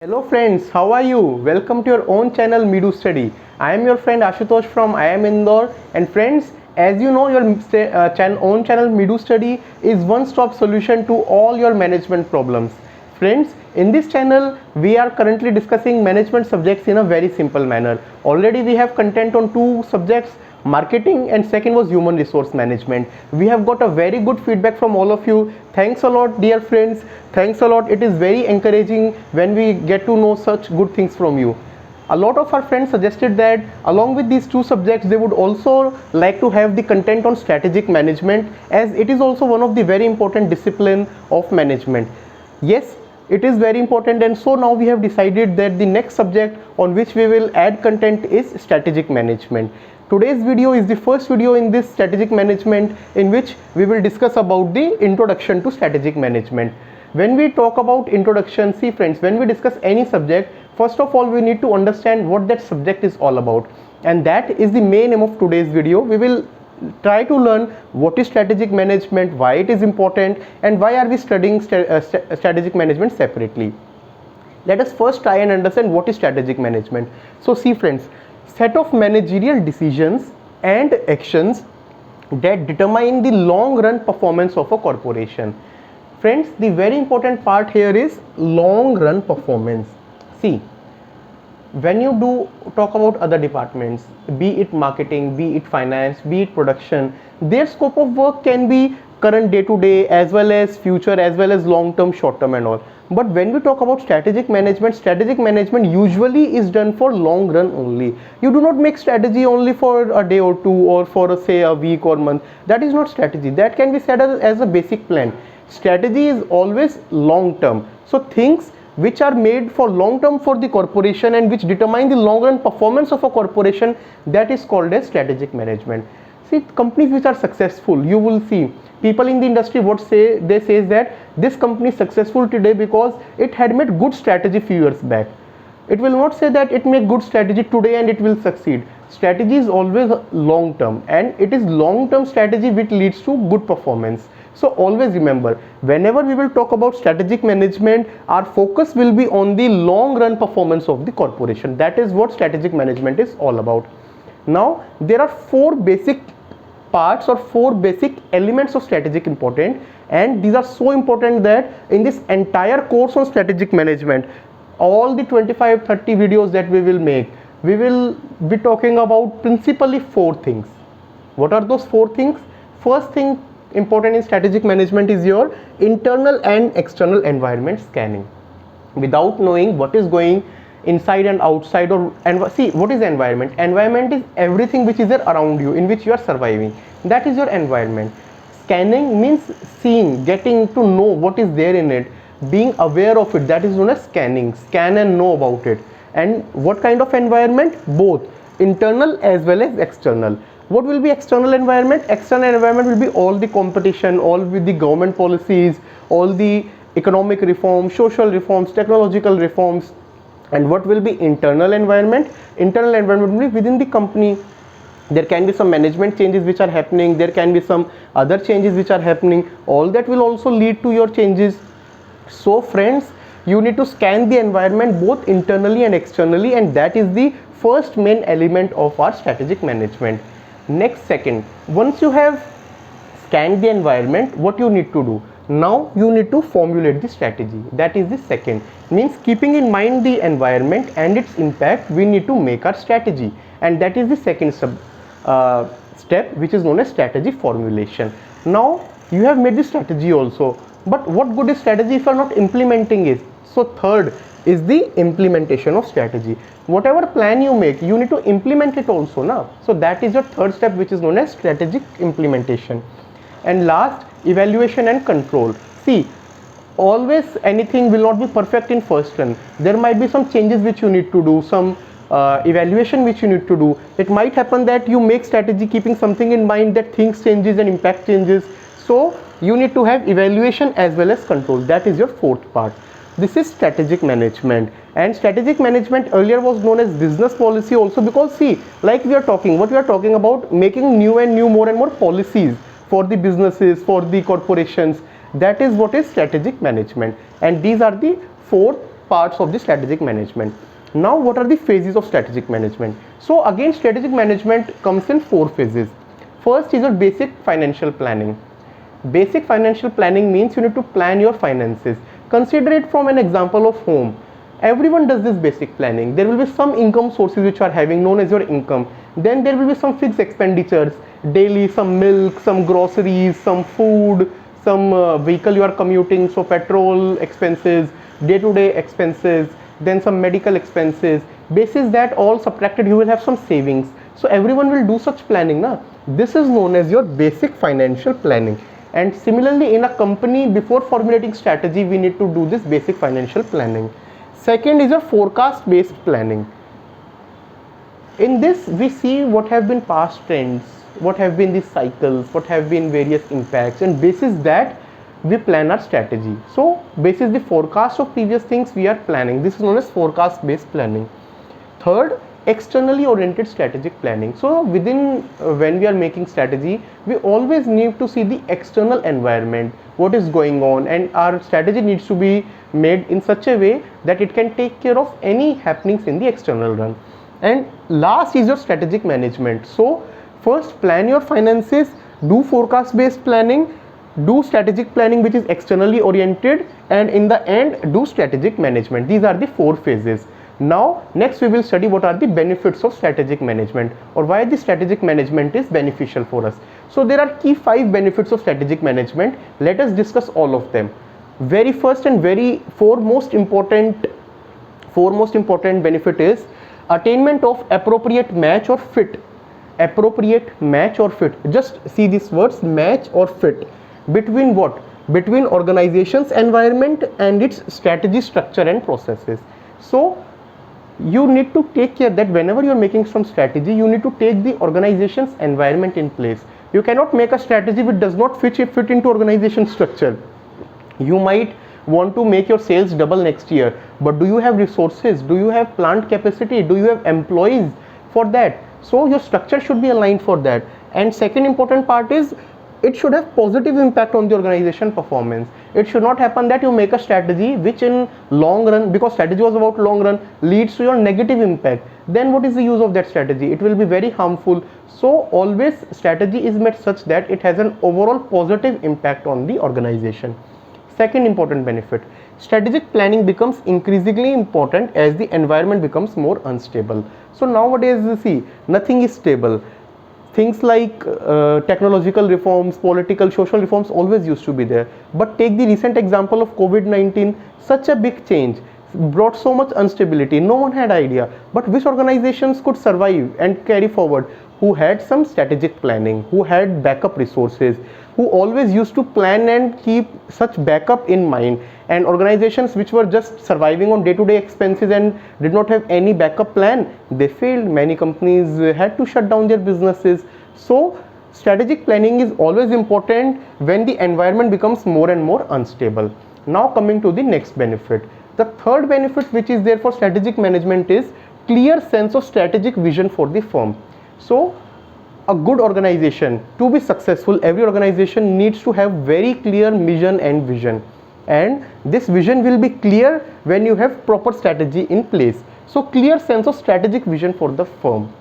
Hello friends, how are you? Welcome to your own channel Midu Study. I am your friend Ashutosh from IIM Indore, and friends, as you know, your own channel Midu Study is one-stop solution to all your management problems. Friends, in this channel we are currently discussing management subjects in a very simple manner. Already we have content on two subjects, marketing, and second was human resource management. We have got a very good feedback from all of you. Thanks a lot, dear friends. Thanks a lot. It is very encouraging when we get to know such good things from you. A lot of our friends suggested that along with these two subjects they would also like to have the content on strategic management, as it is also one of the very important discipline of management. Yes, it is very important, and so now we have decided that the next subject on which we will add content is strategic management. Today's video is the first video in this strategic management, in which we will discuss about the introduction to strategic management. When we talk about introduction, see friends, when we discuss any subject, first of all we need to understand what that subject is all about, and that is the main aim of today's video. We will try to learn what is strategic management, why it is important, and why are we studying strategic management separately. Let us first try and understand what is strategic management. So see friends, set of managerial decisions and actions that determine the long run performance of a corporation. Friends, the very important part here is long run performance. See, when you do talk about other departments, be it marketing, be it finance, be it production, their scope of work can be current day to day as well as future, as well as long term, short term and all. But when we talk about strategic management usually is done for long run only. You do not make strategy only for a day or two, or for say a week or month. That is not strategy. That can be said as a basic plan. Strategy is always long term. So things which are made for long term for the corporation and which determine the long run performance of a corporation, that is called as strategic management. See, companies which are successful, you will see people in the industry what say, they say that this company is successful today because it had made good strategy few years back. It will not say that it made good strategy today and it will succeed. Strategy is always long term, and it is long term strategy which leads to good performance. So always remember, whenever we will talk about strategic management, our focus will be on the long run performance of the corporation. That is what strategic management is all about. Now there are four basic parts or four basic elements of strategic important, and these are so important that in this entire course on strategic management, all the 25-30 videos that we will make, we will be talking about principally four things. What are those four things? First thing important in strategic management is your internal and external environment scanning. Without knowing what is going inside and outside, or and see, what is environment? Environment is everything which is there around you, in which you are surviving. That is your environment. Scanning means seeing, getting to know what is there in it, being aware of it. That is known as scanning. Scan and know about it. And what kind of environment? Both internal as well as external. What will be external environment? External environment will be all the competition, all with the government policies, all the economic reforms, social reforms, technological reforms. And what will be internal environment? Internal environment will be within the company. There can be some management changes which are happening, there can be some other changes which are happening. All that will also lead to your changes. So friends, you need to scan the environment both internally and externally, and that is the first main element of our strategic management. Next, second, once you have scanned the environment, what you need to do? Now you need to formulate the strategy. That is the second. Means keeping in mind the environment and its impact, we need to make our strategy, and that is the second step, which is known as strategy formulation. Now you have made the strategy also, but what good is strategy if you are not implementing it? So third is the implementation of strategy. Whatever plan you make, you need to implement it also now. So that is your third step, which is known as strategic implementation. And last, evaluation and control. See, always anything will not be perfect in first run. There might be some changes which you need to do, some evaluation which you need to do. It might happen that you make strategy keeping something in mind, that things changes and impact changes. So you need to have evaluation as well as control. That is your fourth part. This is strategic management. And strategic management earlier was known as business policy also, because see, like we are talking, what we are talking about, making more and more policies for the businesses, for the corporations. That is what is strategic management. And these are the four parts of the strategic management. Now what are the phases of strategic management? So again, strategic management comes in 4 phases. First is your basic financial planning. Basic financial planning means you need to plan your finances. Consider it from an example of home. Everyone does this basic planning. There will be some income sources which are having known as your income. Then there will be some fixed expenditures, daily, some milk, some groceries, some food, some vehicle you are commuting, so petrol expenses, day-to-day expenses, then some medical expenses. Basis that all subtracted, you will have some savings. So everyone will do such planning, na? This is known as your basic financial planning. And similarly, in a company, before formulating strategy, we need to do this basic financial planning. Second is a forecast based planning. In this, we see what have been past trends, what have been the cycles, what have been various impacts, and basis that we plan our strategy. So basis the forecast of previous things we are planning. This is known as forecast based planning. Third, externally oriented strategic planning. So within when we are making strategy, we always need to see the external environment, what is going on, and our strategy needs to be made in such a way that it can take care of any happenings in the external run. And last is your strategic management. So first, plan your finances, do forecast based planning, do strategic planning which is externally oriented, and in the end do strategic management. These are the 4 phases. Now next we will study what are the benefits of strategic management, or why the strategic management is beneficial for us. So there are key 5 benefits of strategic management. Let us discuss all of them. Very first and four most important benefit is attainment of appropriate match or fit. Appropriate match or fit. Just see these words, match or fit. Between what? Between organization's environment and its strategy, structure and processes. So you need to take care that whenever you are making some strategy, you need to take the organization's environment in place. You cannot make a strategy which does not fit into organization structure. You might want to make your sales double next year, but do you have resources? Do you have plant capacity? Do you have employees for that? So your structure should be aligned for that. And second important part is it should have positive impact on the organization performance. It should not happen that you make a strategy which in long run, because strategy was about long run, leads to your negative impact. Then what is the use of that strategy? It will be very harmful. So always strategy is made such that it has an overall positive impact on the organization. Second important benefit, strategic planning becomes increasingly important as the environment becomes more unstable. So nowadays you see nothing is stable. Things like technological reforms, political, social reforms always used to be there. But take the recent example of COVID-19, such a big change brought so much instability. No one had idea. But which organizations could survive and carry forward? Who had some strategic planning, who had backup resources, who always used to plan and keep such backup in mind. And organizations which were just surviving on day-to-day expenses and did not have any backup plan, they failed. Many companies had to shut down their businesses. So strategic planning is always important when the environment becomes more and more unstable. Now coming to the next benefit. The third benefit which is there for strategic management is clear sense of strategic vision for the firm. So a good organization, to be successful, every organization needs to have very clear mission and vision. And this vision will be clear when you have proper strategy in place. So clear sense of strategic vision for the firm.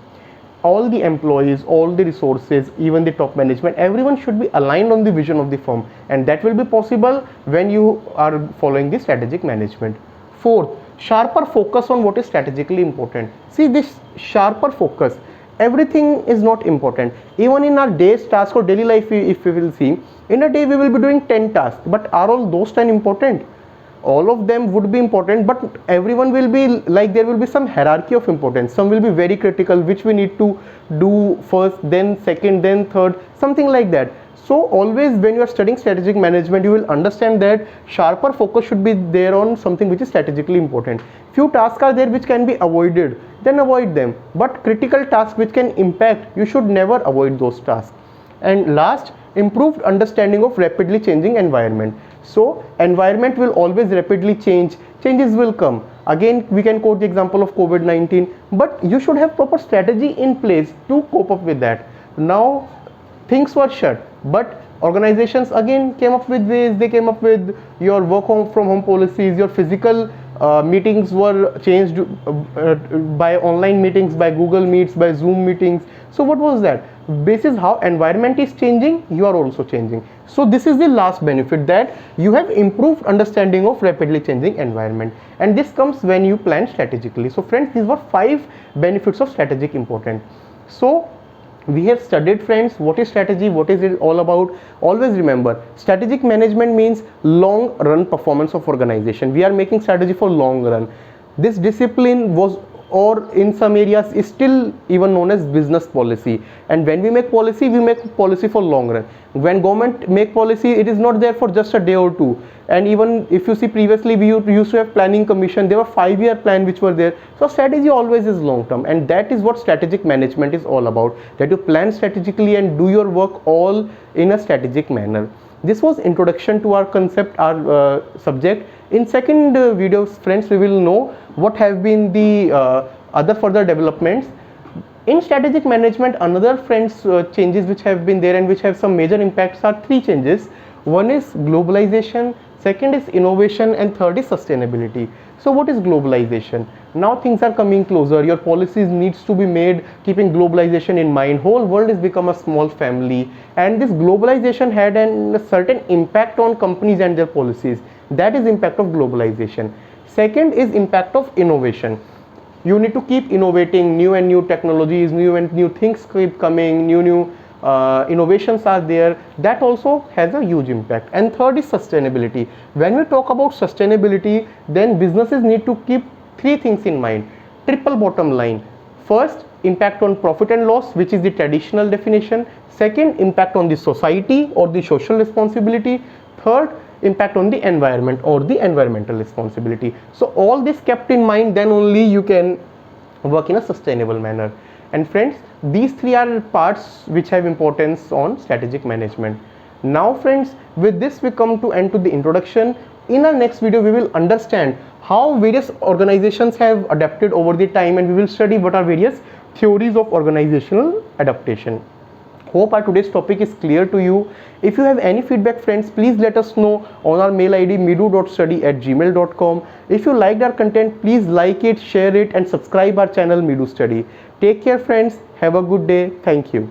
All the employees, all the resources, even the top management, everyone should be aligned on the vision of the firm, and that will be possible when you are following the strategic management. Fourth, sharper focus on what is strategically important. See, this sharper focus, everything is not important. Even in our day's task or daily life, if we will see, in a day we will be doing 10 tasks, but are all those 10 important? All of them would be important, but everyone will be like, there will be some hierarchy of importance. Some will be very critical, which we need to do first, then second, then third, something like that. So always when you are studying strategic management, you will understand that sharper focus should be there on something which is strategically important. Few tasks are there which can be avoided, then avoid them. But critical tasks which can impact, you should never avoid those tasks. And last, improved understanding of rapidly changing environment. So environment will always rapidly change, changes will come. Again, we can quote the example of COVID-19, but you should have proper strategy in place to cope up with that. Now things were shut, but organizations again came up with ways. They came up with your work from home policies, your physical meetings were changed by online meetings, by Google Meets, by Zoom meetings. So what was that? Basis how environment is changing, you are also changing. So this is the last benefit, that you have improved understanding of rapidly changing environment, and this comes when you plan strategically. So friends, these were 5 benefits of strategic importance. So we have studied, friends, what is strategy, what is it all about. Always remember, strategic management means long run performance of organization. We are making strategy for long run. This discipline was, or in some areas is still even known as business policy, and when we make policy, we make policy for long run. When government make policy, it is not there for just a day or two. And even if you see, previously we used to have planning commission, there were 5-year plan which were there. So strategy always is long term, and that is what strategic management is all about, that you plan strategically and do your work all in a strategic manner. This was introduction to our concept, our subject. In second videos, friends, we will know what have been the other further developments in strategic management. Another, friends, changes which have been there and which have some major impacts are 3 changes. One is globalization, second is innovation, and third is sustainability. So what is globalization? Now things are coming closer, your policies needs to be made keeping globalization in mind. Whole world has become a small family, and this globalization had a certain impact on companies and their policies. That is impact of globalization. Second is impact of innovation. You need to keep innovating, new and new technologies, new and new things keep coming, new innovations are there. That also has a huge impact. And third is sustainability. When we talk about sustainability, then businesses need to keep 3 things in mind. Triple bottom line. First, impact on profit and loss, which is the traditional definition. Second, impact on the society or the social responsibility. Third, impact on the environment or the environmental responsibility. So all this kept in mind, then only you can work in a sustainable manner. And friends, these 3 are parts which have importance on strategic management. Now friends, with this we come to end to the introduction. In our next video, we will understand how various organizations have adapted over the time, and we will study what are various theories of organizational adaptation. Hope our today's topic is clear to you. If you have any feedback, friends, please let us know on our mail ID midu.study@gmail.com. If you liked our content, please like it, share it, and subscribe our channel Midu Study. Take care, friends. Have a good day. Thank you.